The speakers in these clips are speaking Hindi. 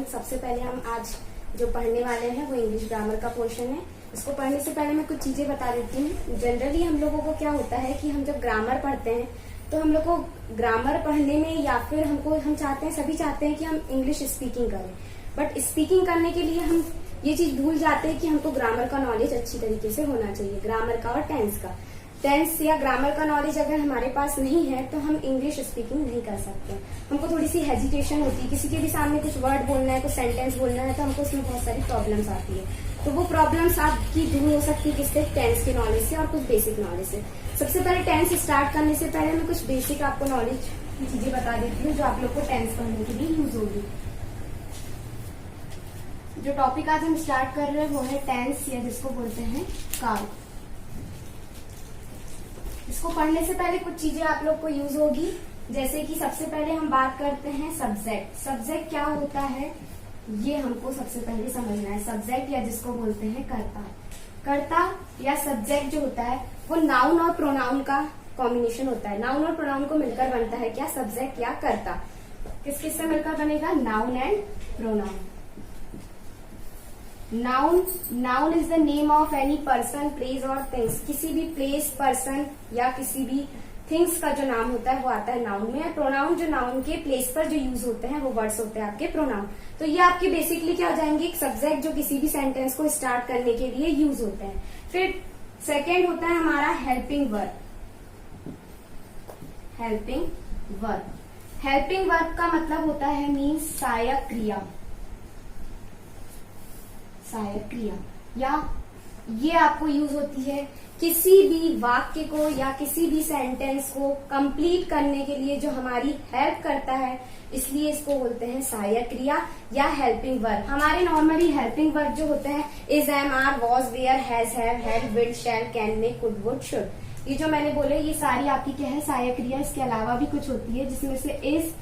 सबसे पहले हम आज जो पढ़ने वाले हैं वो इंग्लिश ग्रामर का पोर्शन है। इसको पढ़ने से पहले मैं कुछ चीजें बता देती हूँ। जनरली हम लोगों को क्या होता है कि हम जब ग्रामर पढ़ते हैं तो हम लोग को ग्रामर पढ़ने में या फिर हम चाहते हैं, सभी चाहते हैं कि हम इंग्लिश स्पीकिंग करें, बट स्पीकिंग करने के लिए हम ये चीज भूल जाते हैं कि हमको ग्रामर का नॉलेज अच्छी तरीके से होना चाहिए, ग्रामर का और टेंस का। टेंस या ग्रामर का नॉलेज अगर हमारे पास नहीं है तो हम इंग्लिश स्पीकिंग नहीं कर सकते। हमको थोड़ी सी हेजिटेशन होती है, किसी के भी सामने कुछ वर्ड बोलना है, कुछ सेंटेंस बोलना है, तो हमको उसमें बहुत सारी प्रॉब्लम्स आती है। तो वो प्रॉब्लम्स आपकी दूर हो सकती है किससे? टेंस के नॉलेज से और कुछ बेसिक नॉलेज से। सबसे पहले टेंस स्टार्ट करने से पहले मैं कुछ बेसिक आपको नॉलेज की चीजें बता देती हूँ जो आप लोग को टेंस पढ़ने के लिए यूज होगी। जो टॉपिक आज हम स्टार्ट कर रहे हैं वो है टेंस, या जिसको बोलते हैं काल। इसको पढ़ने से पहले कुछ चीजें आप लोग को यूज होगी, जैसे कि सबसे पहले हम बात करते हैं सब्जेक्ट। सब्जेक्ट क्या होता है ये हमको सबसे पहले समझना है। सब्जेक्ट या जिसको बोलते हैं कर्ता। कर्ता या सब्जेक्ट जो होता है वो नाउन और प्रोनाउन का कॉम्बिनेशन होता है। नाउन और प्रोनाउन को मिलकर बनता है क्या? सब्जेक्ट या कर्ता। किस किस से मिलकर बनेगा? Noun and pronoun. Noun is the name of any person, place और थिंग्स। किसी भी प्लेस, पर्सन या किसी भी थिंग्स का जो नाम होता है वो आता है नाउन में। प्रोनाउन जो नाउन के प्लेस पर जो यूज होते हैं वो वर्ड्स होते हैं आपके प्रोनाउन। तो ये आपके बेसिकली क्या हो जाएंगे? एक सब्जेक्ट जो किसी भी सेंटेंस को स्टार्ट करने के लिए यूज होते हैं। फिर सेकेंड होता है हमारा helping verb. Helping verb, helping verb का मतलब होता है मीन्स सहायक क्रिया। सहायक क्रिया या ये आपको यूज होती है किसी भी वाक्य को या किसी भी सेंटेंस को कंप्लीट करने के लिए जो हमारी हेल्प करता है, इसलिए इसको बोलते हैं सहायक क्रिया या हेल्पिंग वर्ब। हमारे नॉर्मली हेल्पिंग वर्ब जो होते हैं is, am, are, was, were, has, have, had, will, shall, can, may, could, would, should. ये जो मैंने बोले ये सारी आपकी क्या है? सहायक क्रिया। इसके अलावा भी कुछ होती है जिसमें से इज,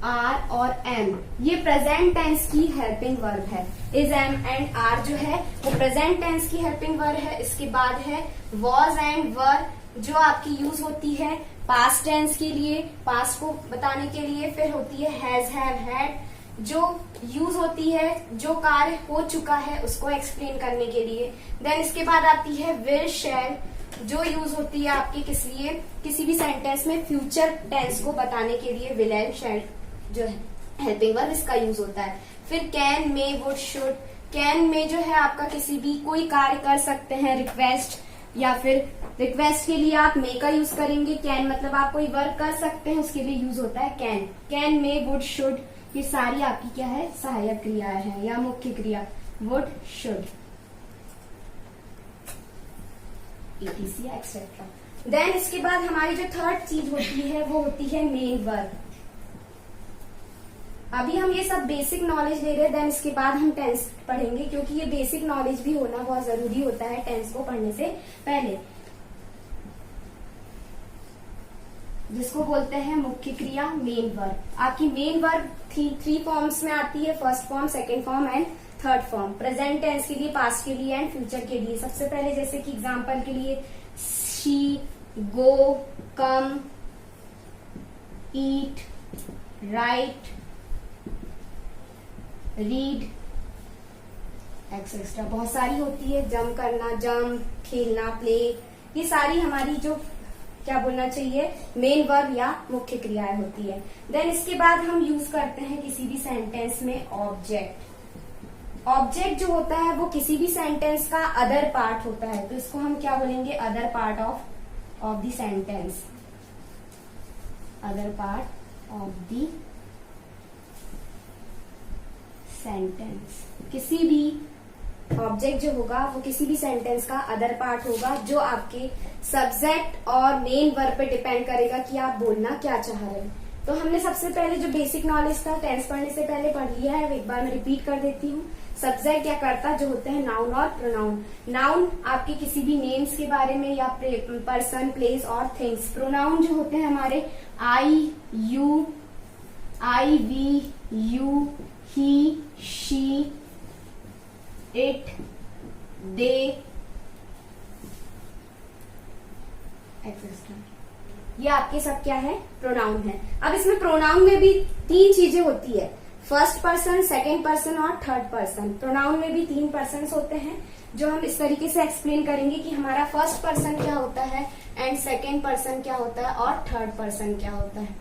आर और एम, ये प्रेजेंट टेंस की हेल्पिंग वर्ब है। इज, एम एंड आर जो है वो प्रेजेंट टेंस की हेल्पिंग वर्ब है। इसके बाद है वॉज एंड वर, जो आपकी यूज होती है पास्ट टेंस के लिए, पास्ट को बताने के लिए। फिर होती है हैज, हैव, हैड, जो यूज होती है जो कार्य हो चुका है उसको एक्सप्लेन करने के लिए। देन इसके बाद आती है विल, शैल, जो यूज होती है आपकी किस लिए? किसी भी सेंटेंस में फ्यूचर टेंस को बताने के लिए विल एंड शैल जो है हेल्पिंग वर्ब, इसका यूज होता है। फिर can, may, would, should. Can में जो है आपका किसी भी कोई कार्य कर सकते हैं, रिक्वेस्ट, या फिर रिक्वेस्ट के लिए आप मे का यूज करेंगे। कैन मतलब आप कोई वर्क कर सकते हैं, उसके लिए यूज होता है can. Can, may, would, should, ये सारी आपकी क्या है? सहायक क्रियाएं हैं या मुख्य क्रिया। Would, should, etc etcetera. Then इसके बाद हमारी जो थर्ड चीज होती है वो होती है मेन वर्ब। अभी हम ये सब बेसिक नॉलेज ले रहे हैं, देन इसके बाद हम टेंस पढ़ेंगे, क्योंकि ये बेसिक नॉलेज भी होना बहुत जरूरी होता है टेंस को पढ़ने से पहले, जिसको बोलते हैं मुख्य क्रिया मेन वर्ब। आपकी मेन वर्ब थ्री फॉर्म्स में आती है, first form, second form and third form. Present tense के लिए, पास्ट के लिए एंड फ्यूचर के लिए। सबसे पहले जैसे कि एग्जाम्पल के लिए she, go, come, eat, right, read, etcetera बहुत सारी होती है। जंप करना, जंप, खेलना, प्ले, ये सारी हमारी जो क्या बोलना चाहिए मेन वर्ब या मुख्य क्रियाएं होती है। देन इसके बाद हम यूज करते हैं किसी भी सेंटेंस में ऑब्जेक्ट। ऑब्जेक्ट जो होता है वो किसी भी सेंटेंस का अदर पार्ट होता है, तो इसको हम क्या बोलेंगे? Other part of the sentence. Other part of the sentence. किसी भी ऑब्जेक्ट जो होगा वो किसी भी सेंटेंस का अदर पार्ट होगा, जो आपके सब्जेक्ट और मेन वर्ब पे डिपेंड करेगा कि आप बोलना क्या चाह रहे हैं। तो हमने सबसे पहले जो बेसिक नॉलेज था टेंस पढ़ने से पहले पढ़ लिया है, एक बार मैं रिपीट कर देती हूँ। सब्जेक्ट या कर्ता जो होते हैं नाउन और प्रोनाउन। नाउन आपके किसी भी नेम्स के बारे में या पर्सन, प्लेस और थिंग्स। प्रोनाउन जो होते हैं हमारे I, you, I, we, you, he, she, it, they, etcetera, ये आपके सब क्या है? प्रोनाउन है। अब इसमें प्रोनाउन में भी तीन चीजें होती है। फर्स्ट पर्सन, सेकेंड पर्सन और थर्ड पर्सन। प्रोनाउन में भी 3 पर्सन्स होते हैं, जो हम इस तरीके से एक्सप्लेन करेंगे कि हमारा फर्स्ट पर्सन क्या होता है एंड सेकेंड पर्सन क्या होता है और थर्ड पर्सन क्या होता है।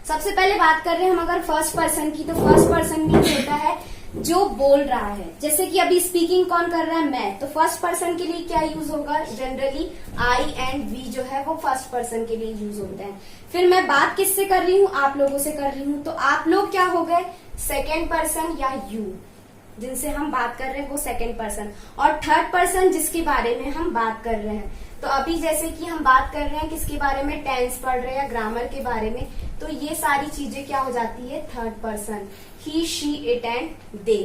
सबसे पहले बात कर रहे हैं हम अगर फर्स्ट पर्सन की, तो फर्स्ट पर्सन मीन्स होता है जो बोल रहा है। जैसे कि अभी स्पीकिंग कौन कर रहा है, मैं, तो फर्स्ट पर्सन के लिए क्या यूज होगा, जनरली आई एंड वी जो है वो फर्स्ट पर्सन के लिए यूज होते हैं। फिर मैं बात किससे कर रही हूँ, आप लोगों से कर रही हूँ, तो आप लोग क्या हो गए, सेकेंड पर्सन या यू, जिनसे हम बात कर रहे हैं वो सेकेंड पर्सन। और थर्ड पर्सन जिसके बारे में हम बात कर रहे हैं, तो अभी जैसे कि हम बात कर रहे हैं किसके बारे में, टेंस पढ़ रहे हैं या ग्रामर के बारे में, तो ये सारी चीजें क्या हो जाती है, third person, he, she, it and they.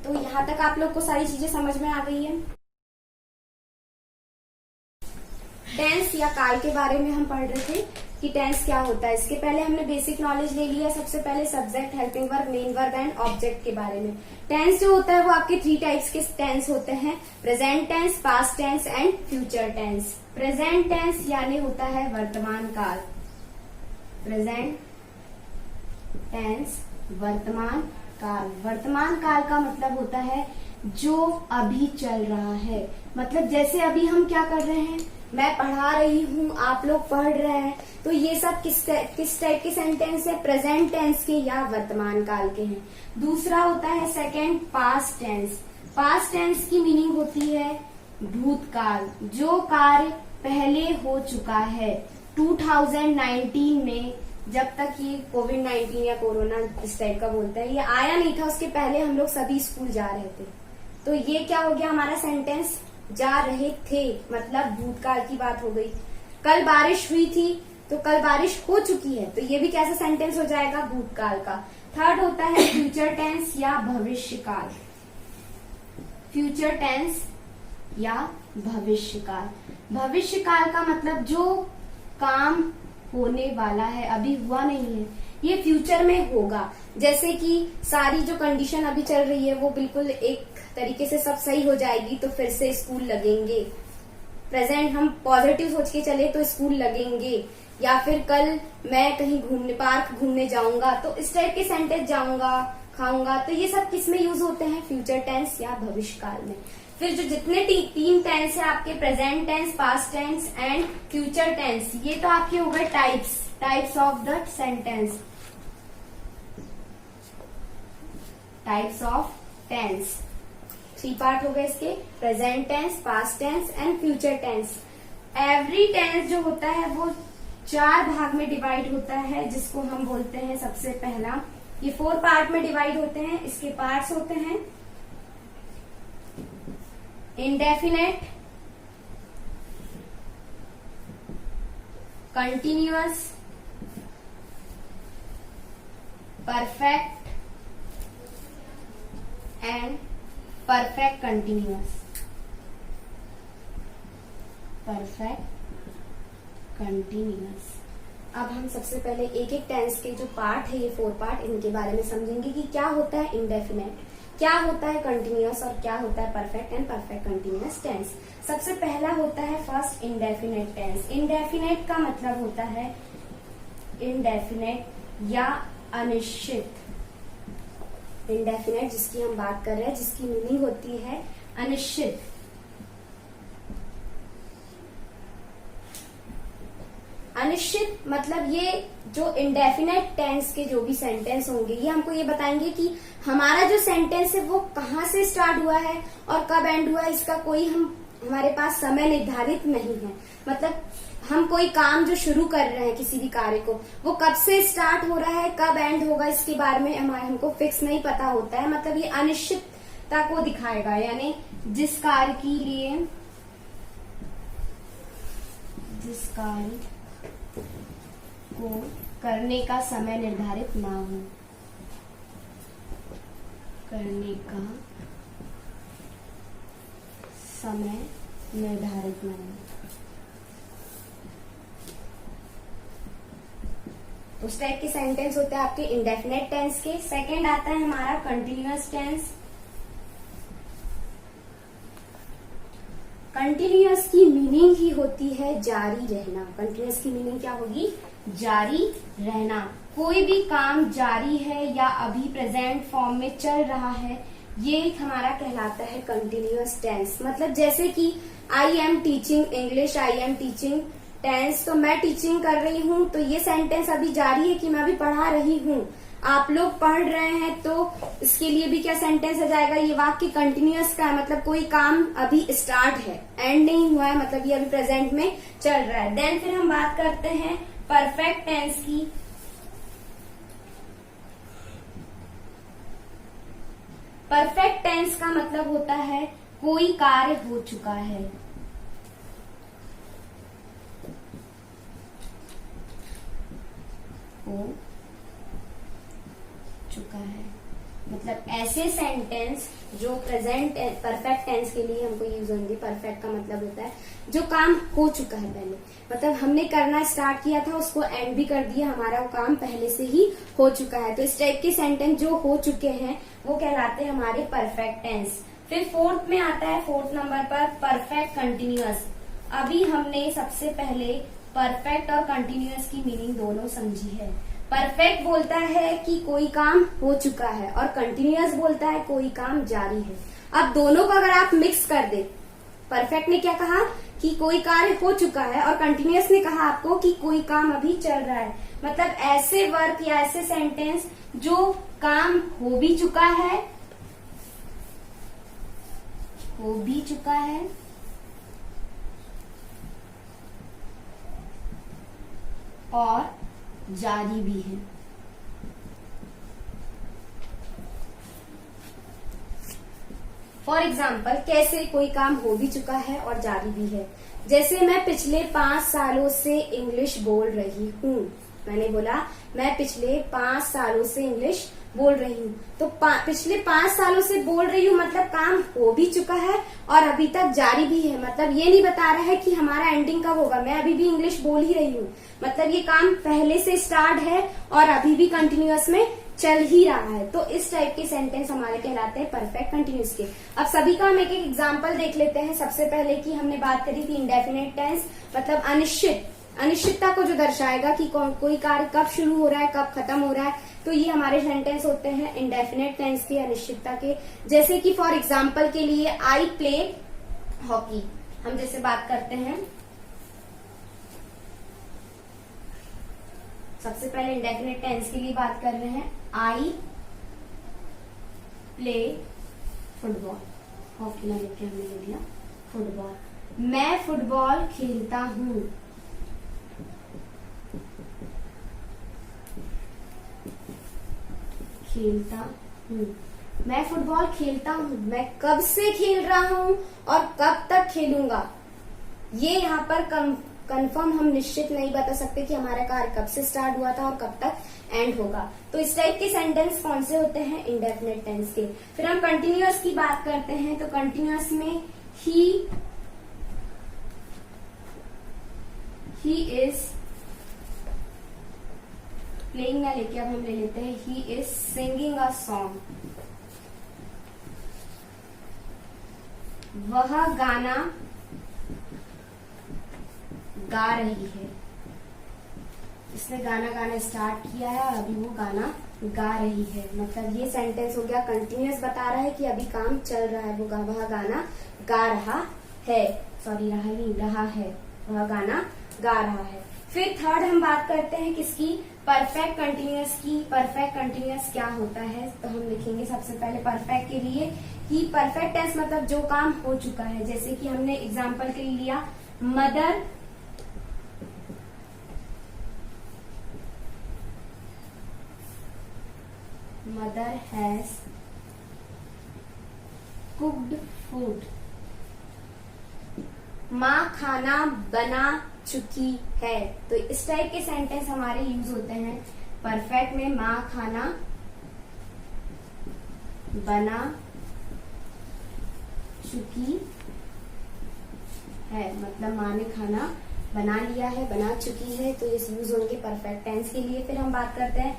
तो यहां तक आप लोग को सारी चीजें समझ में आ गई है। टेंस या काल के बारे में हम पढ़ रहे थे कि टेंस क्या होता है। इसके पहले हमने बेसिक नॉलेज ले लिया। सबसे पहले subject, helping verb, main verb and object के बारे में। टेंस जो होता है वो आपके 3 टाइप्स के टेंस होते हैं, present tense, past tense and future tense. Present tense यानी होता है वर्तमान काल, प्रेजेंट टेंस वर्तमान काल। वर्तमान काल का मतलब होता है जो अभी चल रहा है। मतलब जैसे अभी हम क्या कर रहे हैं, मैं पढ़ा रही हूँ, आप लोग पढ़ रहे हैं, तो ये सब किस टाइप के सेंटेंस है, प्रेजेंट टेंस के या वर्तमान काल के हैं। दूसरा होता है second, past tense. Past tense की मीनिंग होती है भूतकाल, जो कार्य पहले हो चुका है। 2019 में, जब तक ये कोविड-19 या कोरोना इस टाइप का बोलते हैं, ये आया नहीं था, उसके पहले हम लोग सभी स्कूल जा रहे थे। तो ये क्या हो गया हमारा सेंटेंस, जा रहे थे, मतलब भूतकाल की बात हो गई। कल बारिश हुई थी, तो कल बारिश हो चुकी है, तो ये भी कैसा सेंटेंस हो जाएगा, भूतकाल का। थर्ड होता है फ्यूचर टेंस या भविष्य काल। फ्यूचर टेंस या भविष्य काल। भविष्य काल का मतलब जो काम होने वाला है, अभी हुआ नहीं है, ये फ्यूचर में होगा। जैसे कि सारी जो कंडीशन अभी चल रही है वो बिल्कुल एक तरीके से सब सही हो जाएगी, तो फिर से स्कूल लगेंगे। प्रेजेंट हम पॉजिटिव सोच के चले तो स्कूल लगेंगे। या फिर कल मैं कहीं घूमने, पार्क घूमने जाऊंगा, तो इस टाइप के सेंटेंस, जाऊंगा, खाऊंगा, तो ये सब किस में यूज होते हैं, फ्यूचर टेंस या भविष्य काल में। फिर जो जितने 3 टेंस है आपके, present tense, past tense and future tense, ये तो आपके हो गए types of the sentence, types of tense. 3 part हो गए इसके, present tense, past tense and future tense. Every tense जो होता है वो 4 भाग में डिवाइड होता है, जिसको हम बोलते हैं सबसे पहला, ये 4 पार्ट में डिवाइड होते हैं। इसके पार्ट्स होते हैं indefinite, continuous, perfect and perfect continuous. Perfect continuous. अब हम सबसे पहले एक एक टेंस के जो पार्ट है, ये 4 पार्ट, इनके बारे में समझेंगे कि क्या होता है इंडेफिनेट, क्या होता है कंटिन्यूअस और क्या होता है perfect and perfect continuous tense. सबसे पहला होता है फर्स्ट इंडेफिनेट टेंस। इंडेफिनेट का मतलब होता है इंडेफिनेट या अनिश्चित। इंडेफिनेट जिसकी हम बात कर रहे हैं, जिसकी मीनिंग होती है अनिश्चित। अनिश्चित मतलब ये जो इंडेफिनेट टेंस के जो भी सेंटेंस होंगे, ये हमको ये बताएंगे कि हमारा जो सेंटेंस है वो कहाँ से स्टार्ट हुआ है और कब एंड हुआ है। इसका कोई हमारे पास समय निर्धारित नहीं है। मतलब हम कोई काम जो शुरू कर रहे हैं, किसी भी कार्य को, वो कब से स्टार्ट हो रहा है, कब एंड होगा, इसके बारे में हमको फिक्स नहीं पता होता है। मतलब ये अनिश्चितता को दिखाएगा, यानी जिस कार्य के लिए, जिस कार्य को करने का समय निर्धारित ना हो, करने का समय निर्धारित ना हो, उस टाइप के सेंटेंस होते हैं आपके इंडेफिनेट टेंस के। सेकंड आता है हमारा कंटिन्यूअस टेंस। कंटिन्यूअस की मीनिंग ही होती है जारी रहना। कंटिन्यूअस की मीनिंग क्या होगी? जारी रहना। कोई भी काम जारी है या अभी प्रेजेंट फॉर्म में चल रहा है, ये हमारा कहलाता है कंटिन्यूअस टेंस। मतलब जैसे कि I am teaching English, I am teaching tense, तो मैं टीचिंग कर रही हूँ, तो ये सेंटेंस अभी जारी है कि मैं अभी पढ़ा रही हूँ। आप लोग पढ़ रहे हैं, तो इसके लिए भी क्या सेंटेंस आ जाएगा? ये वाक्य कंटिन्यूअस का है, मतलब कोई काम अभी स्टार्ट है, एंड नहीं हुआ है, मतलब ये अभी प्रेजेंट में चल रहा है। देन फिर हम बात करते हैं परफेक्ट टेंस की। परफेक्ट टेंस का मतलब होता है कोई कार्य हो चुका है। हो चुका है मतलब ऐसे सेंटेंस जो प्रेजेंट परफेक्ट टेंस के लिए हमको यूज होंगे। परफेक्ट का मतलब होता है जो काम हो चुका है पहले, मतलब हमने करना स्टार्ट किया था, उसको एंड भी कर दिया, हमारा वो काम पहले से ही हो चुका है। तो इस टाइप के सेंटेंस जो हो चुके हैं वो कहलाते हैं हमारे परफेक्ट टेंस। फिर फोर्थ में आता है, फोर्थ नंबर पर परफेक्ट कंटिन्यूअस। अभी हमने सबसे पहले परफेक्ट और कंटिन्यूअस की मीनिंग दोनों समझी है। परफेक्ट बोलता है कि कोई काम हो चुका है और कंटिन्यूअस बोलता है कोई काम जारी है। अब दोनों को अगर आप मिक्स कर दे, परफेक्ट ने क्या कहा कि कोई कार्य हो चुका है और कंटिन्यूअस ने कहा आपको कि कोई काम अभी चल रहा है। मतलब ऐसे वर्क या ऐसे सेंटेंस जो काम हो भी चुका है, हो भी चुका है और जारी भी है। फॉर एग्जाम्पल, कैसे कोई काम हो भी चुका है और जारी भी है। जैसे मैं पिछले 5 सालों से इंग्लिश बोल रही हूँ। मैंने बोला मैं पिछले 5 सालों से इंग्लिश बोल रही हूँ, तो पिछले 5 सालों से बोल रही हूँ मतलब काम हो भी चुका है और अभी तक जारी भी है। मतलब ये नहीं बता रहा है कि हमारा एंडिंग कब होगा, मैं अभी भी इंग्लिश बोल ही रही हूँ। मतलब ये काम पहले से स्टार्ट है और अभी भी कंटिन्यूअस में चल ही रहा है। तो इस टाइप के सेंटेंस हमारे कहलाते हैं परफेक्ट कंटिन्यूअस के। अब सभी का हम एक एक एग्जाम्पल देख लेते हैं। सबसे पहले की हमने बात करी थी इंडेफिनिट टेंस, मतलब अनिश्चित, अनिश्चितता को जो दर्शाएगा कि कोई कार्य कब शुरू हो रहा है कब खत्म हो रहा है, तो ये हमारे सेंटेंस होते हैं इंडेफिनिट टेंस के, अनिश्चितता के। जैसे कि फॉर एग्जाम्पल के लिए आई प्ले हॉकी, हम जैसे बात करते हैं, सबसे पहले इंडेफिनिट टेंस के लिए बात कर रहे हैं, आई प्ले फुटबॉल, हॉकी ना लेके हमने ले लिया फुटबॉल। मैं फुटबॉल खेलता हूँ, खेलता हूँ, मैं फुटबॉल खेलता हूँ। मैं कब से खेल रहा हूँ और कब तक खेलूंगा, ये यहाँ पर कंफर्म हम निश्चित नहीं बता सकते कि हमारा कार्य कब से स्टार्ट हुआ था और कब तक एंड होगा। तो इस टाइप के सेंटेंस कौन से होते हैं? इंडेफिनिट टेंस के। फिर हम कंटिन्यूअस की बात करते हैं, तो कंटिन्यूअस में ही इज प्लेइंग ना लेके अब हम ले लेते हैं he is singing a song, वह गाना गा रही है। इसने गाना गाना स्टार्ट किया है और अभी वो गाना गा रही है। मतलब ये सेंटेंस हो गया कंटिन्यूअस, बता रहा है कि अभी काम चल रहा है, वह गाना गा रहा है, सॉरी रहा नहीं रहा है, वह गाना गा रहा है। फिर थर्ड हम बात करते हैं किसकी? परफेक्ट कंटिन्यूअस की। परफेक्ट कंटिन्यूअस क्या होता है? तो हम लिखेंगे सबसे पहले परफेक्ट के लिए कि परफेक्ट टेंस मतलब जो काम हो चुका है। जैसे कि हमने एग्जांपल के लिए लिया, मदर हैज कुक्ड फूड, माँ खाना बना चुकी है। तो इस टाइप के सेंटेंस हमारे यूज होते हैं परफेक्ट में। माँ खाना बना चुकी है, मतलब माँ ने खाना बना लिया है, बना चुकी है, तो इस यूज होंगे परफेक्ट टेंस के लिए। फिर हम बात करते हैं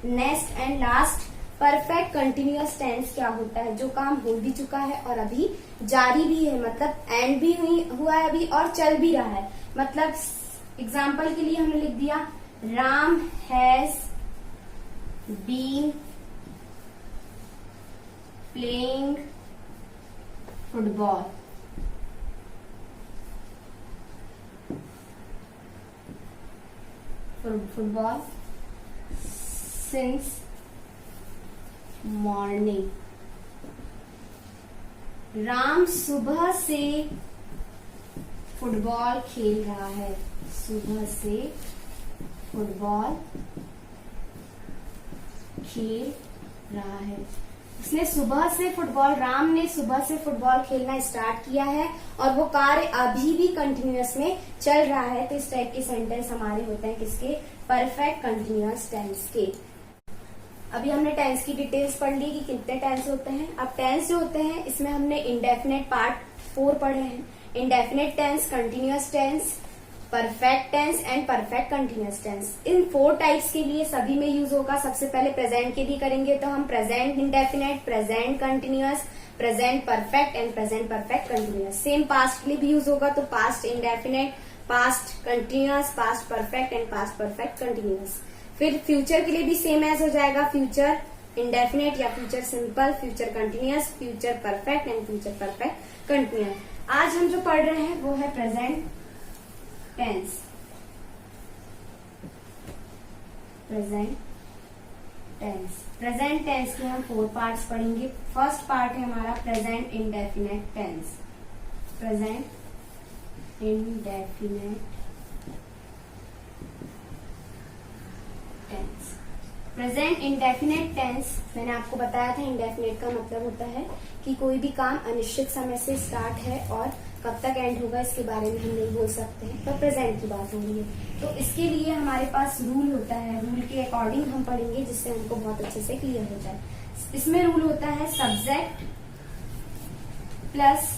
next and last perfect continuous tense क्या होता है? जो काम हो भी चुका है और अभी जारी भी है, मतलब एंड भी हुआ है अभी और चल भी रहा है। मतलब एग्जाम्पल के लिए हमने लिख दिया Ram has been playing football. Football since morning. Ram सुबह से फुटबॉल खेल रहा है। सुबह से फुटबॉल खेल रहा है। उसने सुबह से फुटबॉल, राम ने सुबह से फुटबॉल खेलना स्टार्ट किया है और वो कार्य अभी भी कंटिन्यूअस में चल रहा है। तो इस टाइप के सेंटेंस हमारे होते हैं किसके? परफेक्ट कंटिन्यूअस टेंस के। अभी हमने टेंस की डिटेल्स पढ़ ली कि कितने टेंस होते हैं। अब टेंस जो होते हैं इसमें हमने इंडेफिनेट पार्ट 4 पढ़े हैं। Indefinite tense, continuous tense, perfect tense and perfect continuous tense. इन 4 टाइप्स के लिए सभी में यूज होगा। सबसे पहले प्रेजेंट के भी करेंगे तो हम present indefinite, present continuous, present perfect and present perfect continuous. Same past के लिए भी यूज होगा तो past indefinite, past continuous, past perfect and past perfect continuous. फिर फ्यूचर के लिए भी सेम एज हो जाएगा, फ्यूचर इंडेफिनेट या future simple, future continuous, future perfect and future perfect continuous. आज हम जो पढ़ रहे हैं वो है present tense. Present tense, present tense के हम 4 पार्ट्स पढ़ेंगे। फर्स्ट पार्ट है हमारा present indefinite tense. Present indefinite tense. Present indefinite tense मैंने आपको बताया था, इंडेफिनेट का मतलब होता है कि कोई भी काम अनिश्चित समय से स्टार्ट है और कब तक एंड होगा इसके बारे में हम नहीं बोल सकते हैं, पर प्रेजेंट की बात हो रही है। तो इसके लिए हमारे पास रूल होता है, रूल के अकॉर्डिंग हम पढ़ेंगे जिससे हमको बहुत अच्छे से क्लियर हो जाए। इसमें रूल होता है subject plus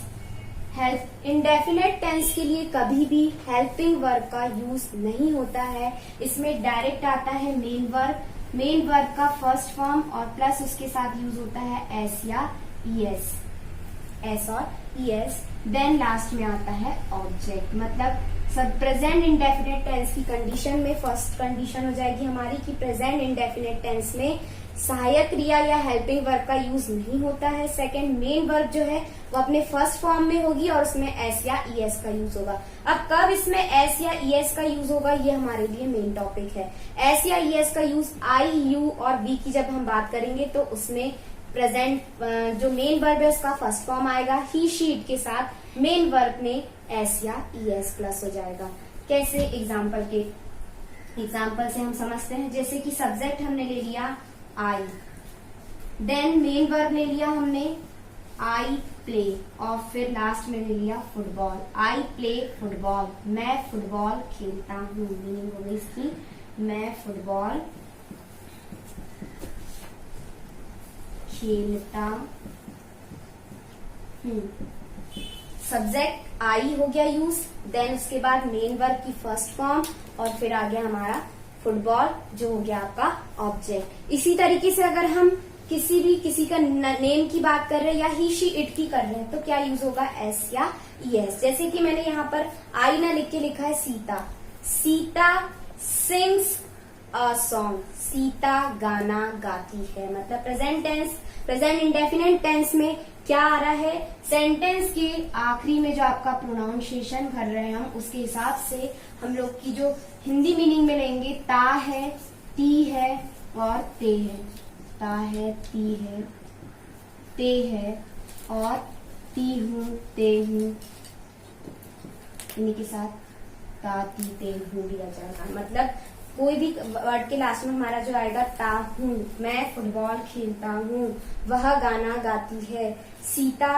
help. Indefinite tense के लिए कभी भी हेल्पिंग वर्ब का यूज नहीं होता है। इसमें डायरेक्ट आता है मेन वर्ब, मेन वर्ब का फर्स्ट फॉर्म और प्लस उसके साथ यूज होता है एस या ईएस, एस और ईएस। देन लास्ट में आता है ऑब्जेक्ट। मतलब सब प्रेजेंट इंडेफिनेट टेंस की कंडीशन में फर्स्ट कंडीशन हो जाएगी हमारी कि प्रेजेंट इंडेफिनेट टेंस में सहायक क्रिया या हेल्पिंग वर्ब का यूज नहीं होता है। सेकंड, मेन वर्ब जो है वो अपने फर्स्ट फॉर्म में होगी और उसमें एस या ईएस का यूज होगा। अब कब इसमें एस या ईएस का यूज होगा ये हमारे लिए मेन टॉपिक है। एस या ईएस का यूज आई, यू और वी की जब हम बात करेंगे तो उसमें प्रेजेंट जो मेन वर्ब है उसका फर्स्ट फॉर्म आएगा, ही शीट के साथ मेन वर्ब में एस या ईएस प्लस हो जाएगा। कैसे? एग्जाम्पल से हम समझते हैं। जैसे कि सब्जेक्ट हमने ले लिया आई, देन मेन वर्ब ले लिया हमने आई प्ले और फिर लास्ट में ले लिया फुटबॉल। आई प्ले फुटबॉल, मैं फुटबॉल खेलता हूँ। मीनिंग हो गई इसकी मैं फुटबॉल खेलता हूँ। सब्जेक्ट आई हो गया यूज, देन उसके बाद मेन वर्ब की फर्स्ट फॉर्म और फिर आ गया हमारा फुटबॉल जो हो गया आपका ऑब्जेक्ट। इसी तरीके से अगर हम किसी का नेम की बात कर रहे हैं या ही शी इट की कर रहे हैं तो क्या यूज होगा? एस या ईएस। जैसे कि मैंने यहाँ पर आई ना लिख के लिखा है Sita. Sita sings a song, Sita गाना गाती है। मतलब present tense, present indefinite tense में क्या आ रहा है? सेंटेंस के आखिरी में जो आपका प्रोनाउंसिएशन कर रहे हैं हम उसके हिसाब से हम लोग की जो हिंदी मीनिंग में लेंगे ता है, ती है और ते है। ता है, ती है, ते है और ती हूँ, ते हूँ, इन्हीं के साथ ता, ती, ते, हूँ भी आ जाएगा। मतलब कोई भी वर्ड के लास्ट में हमारा जो आएगा ता हूँ, मैं फुटबॉल खेलता हूँ, वह गाना गाती है, सीता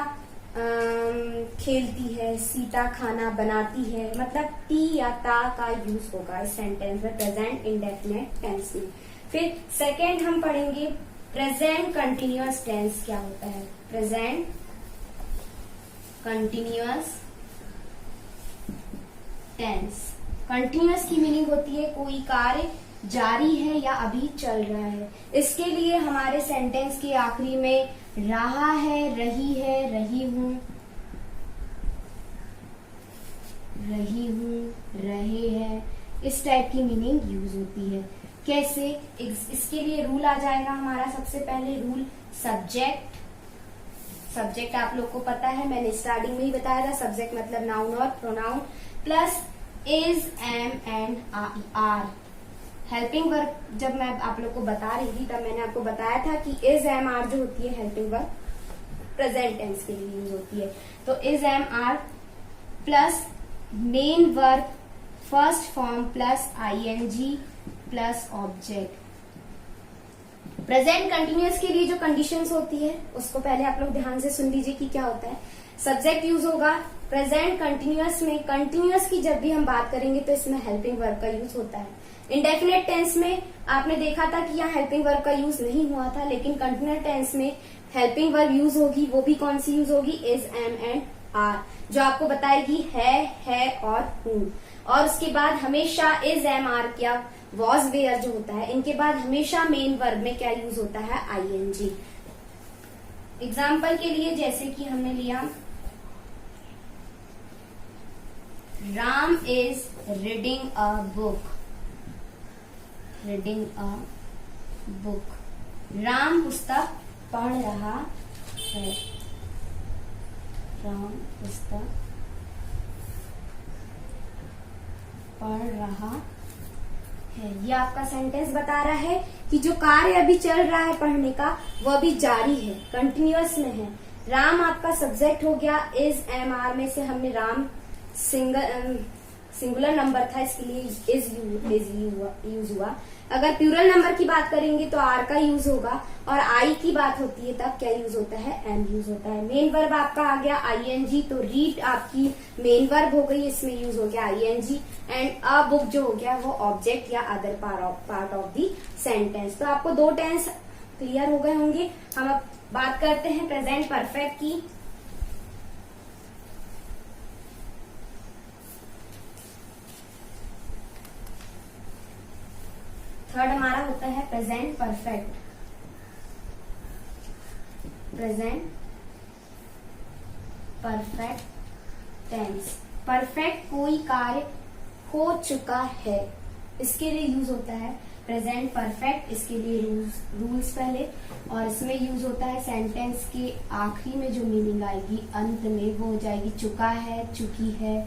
खेलती है, सीता खाना बनाती है। मतलब टी या ता का यूज होगा इस सेंटेंस में प्रेजेंट इंडेफिनेट टेंस में। फिर सेकेंड हम पढ़ेंगे प्रेजेंट कंटिन्यूअस टेंस क्या होता है। प्रेजेंट कंटिन्यूअस टेंस, कंटिन्यूअस की मीनिंग होती है कोई कार्य जारी है या अभी चल रहा है। इसके लिए हमारे सेंटेंस के आखिरी में रहा है, रही हूं, रहे हैं, इस टाइप की मीनिंग यूज होती है। कैसे? इसके लिए रूल आ जाएगा हमारा। सबसे पहले रूल सब्जेक्ट आप लोग को पता है, मैंने स्टार्टिंग में ही बताया था। सब्जेक्ट मतलब नाउन और pronoun plus is, am and are. Helping verb जब मैं आप लोग को बता रही थी तब मैंने आपको बताया था कि इज, एम, आर जो होती है हेल्पिंग वर्ब प्रेजेंट टेंस के लिए यूज होती है। तो is, am, are plus main verb first form plus ING plus object. Present continuous के लिए जो कंडीशंस होती है उसको पहले आप लोग ध्यान से सुन लीजिए कि क्या होता है। सब्जेक्ट यूज होगा प्रेजेंट कंटिन्यूअस में। कंटिन्यूअस की जब भी हम बात करेंगे तो इसमें हेल्पिंग वर्ब का यूज होता है। इंडेफिनेट टेंस में आपने देखा था कि यहाँ हेल्पिंग वर्ब का यूज नहीं हुआ था, लेकिन कंटिन्यूअस टेंस में हेल्पिंग वर्ब यूज होगी। वो भी कौन सी यूज होगी? इज, एम एंड आर, जो आपको बताएगी है और हूं। और उसके बाद हमेशा इज, एम, आर क्या वॉज, वेयर जो होता है, इनके बाद हमेशा मेन वर्ब में क्या यूज होता है? आईएनजी। एग्जाम्पल के लिए जैसे कि हमने लिया Ram is reading a book, Ram पुस्तक पढ़ रहा है, राम पुस्तक पढ़ रहा है। ये आपका सेंटेंस बता रहा है कि जो कार्य अभी चल रहा है पढ़ने का वो अभी जारी है, कंटिन्यूअस में है। राम आपका सब्जेक्ट हो गया। इज, एम, आर में से हमने राम सिंगुलर नंबर था, इसके लिए इज यूज हुआ। अगर प्लूरल नंबर की बात करेंगे तो आर का यूज होगा, और आई की बात होती है तब क्या यूज होता है? एम यूज होता है। मेन वर्ब आपका आ गया आईएनजी, तो रीड आपकी मेन वर्ब हो गई, इसमें यूज हो गया आईएनजी। एंड अ बुक जो हो गया वो ऑब्जेक्ट या other part of the sentence. तो आपको दो टेंस क्लियर हो गए होंगे। हम अब बात करते हैं प्रेजेंट परफेक्ट की। थर्ड हमारा होता है present perfect. Present perfect tense. Perfect कोई कार्य हो चुका है, इसके लिए यूज होता है प्रेजेंट परफेक्ट। इसके लिए रूल्स पहले, और इसमें यूज होता है सेंटेंस के आखिरी में जो मीनिंग आएगी अंत में वो हो जाएगी चुका है, चुकी है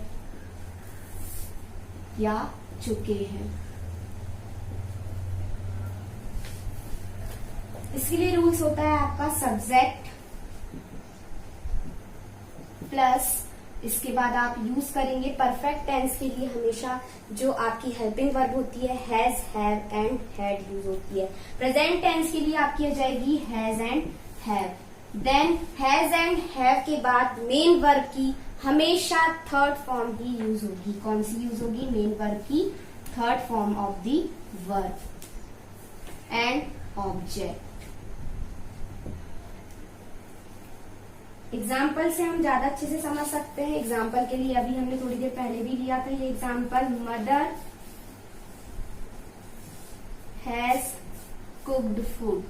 या चुके हैं। इसके लिए रूल्स होता है आपका सब्जेक्ट प्लस, इसके बाद आप यूज करेंगे परफेक्ट टेंस के लिए हमेशा जो आपकी हेल्पिंग वर्ब होती है has, have and had use होती है। प्रेजेंट टेंस के लिए आपकी आ जाएगी has and have. Then has and have के बाद मेन वर्ब की हमेशा थर्ड फॉर्म ही यूज होगी। कौन सी यूज होगी? मेन वर्ब की third form of the verb and object. Example से हम ज्यादा अच्छे से समझ सकते हैं। एग्जाम्पल के लिए अभी हमने थोड़ी देर पहले भी लिया था ये example, mother has cooked food.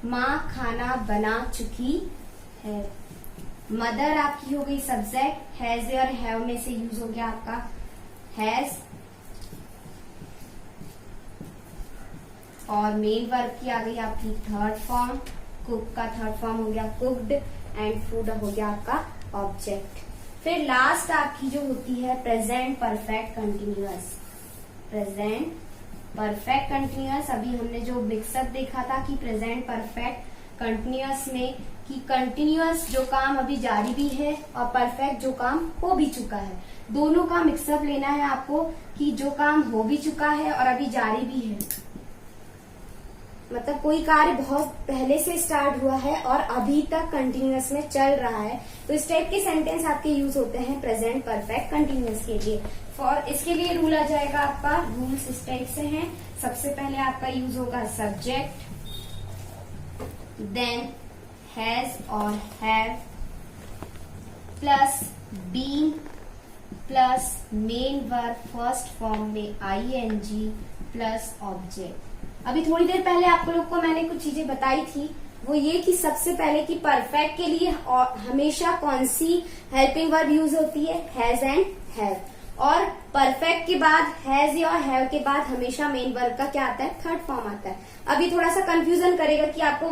माँ खाना बना चुकी है। मदर आपकी हो गई सब्जेक्ट, हैज और हैव में से यूज हो गया आपका हैज, और मेन वर्ब की आ गई आपकी थर्ड फॉर्म, कुक का थर्ड फॉर्म हो गया कुक्ड, एंड फूड हो गया आपका ऑब्जेक्ट। फिर लास्ट आपकी जो होती है present perfect continuous. Present perfect continuous, अभी हमने जो मिक्सअप देखा था कि प्रेजेंट परफेक्ट कंटिन्यूअस में कि कंटिन्यूअस जो काम अभी जारी भी है और परफेक्ट जो काम हो भी चुका है, दोनों का मिक्सअप लेना है आपको कि जो काम हो भी चुका है और अभी जारी भी है। मतलब कोई कार्य बहुत पहले से स्टार्ट हुआ है और अभी तक कंटिन्यूअस में चल रहा है, तो इस टाइप के सेंटेंस आपके यूज होते हैं प्रेजेंट परफेक्ट कंटिन्यूअस के लिए। फॉर इसके लिए रूल आ जाएगा आपका, रूल्स इस टाइप से हैं। सबसे पहले आपका यूज होगा सब्जेक्ट, देन हैज और have plus being plus main verb first form में ing प्लस ऑब्जेक्ट। अभी थोड़ी देर पहले आप लोग को मैंने कुछ चीजें बताई थी, वो ये कि सबसे पहले कि परफेक्ट के लिए हमेशा कौन सी हेल्पिंग वर्ब यूज होती है, हैज एंड हैव, और परफेक्ट के बाद हैज या हैव के बाद हमेशा मेन वर्ब का क्या आता है, थर्ड फॉर्म आता है। अभी थोड़ा सा कंफ्यूजन करेगा कि आपको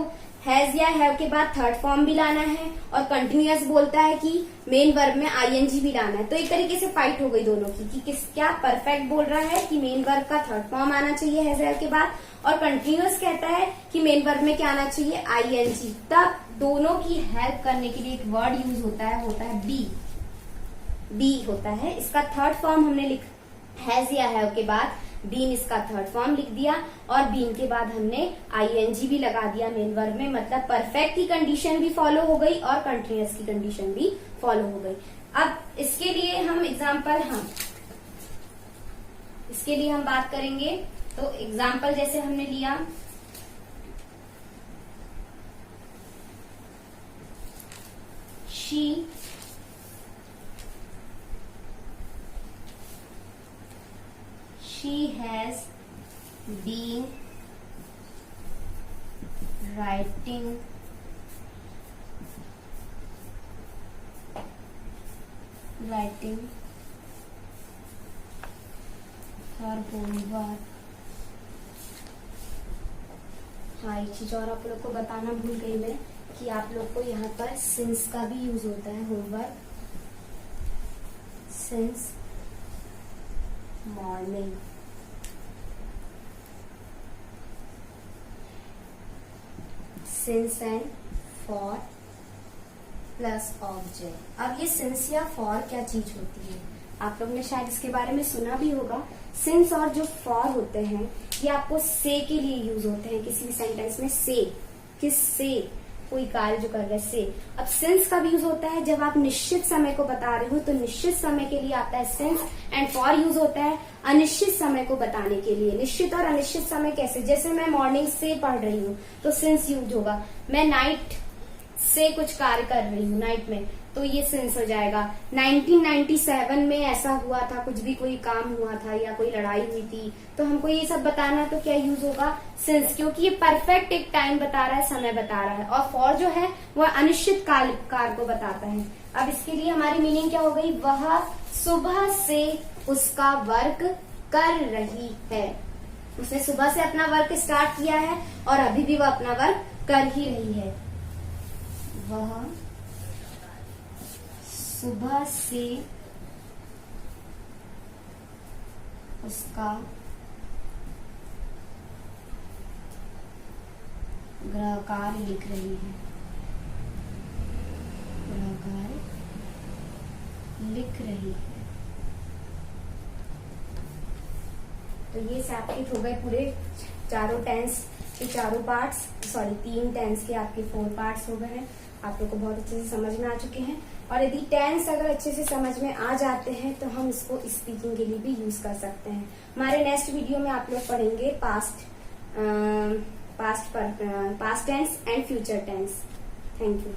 हैज या हैव के बाद थर्ड फॉर्म भी लाना है और कंटिन्यूअस बोलता है कि मेन वर्ब में आईएनजी भी लाना है, तो एक तरीके से फाइट हो गई दोनों की कि किस क्या परफेक्ट बोल रहा है कि मेन वर्ब का थर्ड फॉर्म आना चाहिए हैज हैव के बाद, और कंटिन्यूअस कहता है कि मेन वर्ब में क्या आना चाहिए, आईएनजी। तब दोनों की हेल्प करने के लिए एक वर्ड यूज होता है बी होता है। इसका थर्ड फॉर्म हमने हैज या हैव के बाद बीन इसका थर्ड फॉर्म लिख दिया, और बीन के बाद हमने आईएनजी भी लगा दिया मेन वर्ब में, मतलब परफेक्ट की कंडीशन भी फॉलो हो गई और कंटिन्यूअस की कंडीशन भी फॉलो हो गई। अब इसके लिए हम बात करेंगे, तो एग्जाम्पल जैसे हमने लिया, she has been writing her homework। हाँ, एक चीज और आप लोग को बताना भूल गई मैं कि आप लोग को यहाँ पर सिंस का भी यूज होता है, homework since morning. Since and for plus object. अब ये सिंस या फॉर क्या चीज होती है, आप लोग ने शायद इसके बारे में सुना भी होगा। सिंस और जो फॉर होते हैं ये आपको से के लिए यूज होते हैं किसी भी सेंटेंस में, से कोई कार्य जो कर रहे हैं से। अब सिंस का भी यूज होता है जब आप निश्चित समय को बता रहे हो, तो निश्चित समय के लिए आता है सिंस, एंड फॉर यूज होता है अनिश्चित समय को बताने के लिए। निश्चित और अनिश्चित समय कैसे, जैसे मैं मॉर्निंग से पढ़ रही हूँ तो सिंस यूज होगा, मैं नाइट से कुछ कार्य कर रही हूँ नाइट में, तो ये सिंस हो जाएगा। 1997 में ऐसा हुआ था, कुछ भी कोई काम हुआ था या कोई लड़ाई हुई थी, तो हमको ये सब बताना है तो क्या यूज होगा, सिंस, क्योंकि ये परफेक्ट एक टाइम बता रहा है, समय बता रहा है, और फॉर जो है वह अनिश्चित काल को बताता है। अब इसके लिए हमारी मीनिंग क्या हो गई, वह सुबह से उसका वर्क कर रही है। उसने सुबह से अपना वर्क स्टार्ट किया है और अभी भी वह अपना वर्क कर ही रही है। वह सुबह से उसका गृह कार्य लिख रही है, गृह कार्य लिख रही है। तो ये सैप्टिक हो गए पूरे चारों टेंस के चारों पार्ट्स, 3 टेंस के आपके 4 पार्ट्स हो गए हैं। आप लोग को बहुत अच्छे से समझ में आ चुके हैं, और यदि टेंस अगर अच्छे से समझ में आ जाते हैं तो हम इसको स्पीकिंग के लिए भी यूज कर सकते हैं। हमारे नेक्स्ट वीडियो में आप लोग पढ़ेंगे past tense and future tense. Thank you.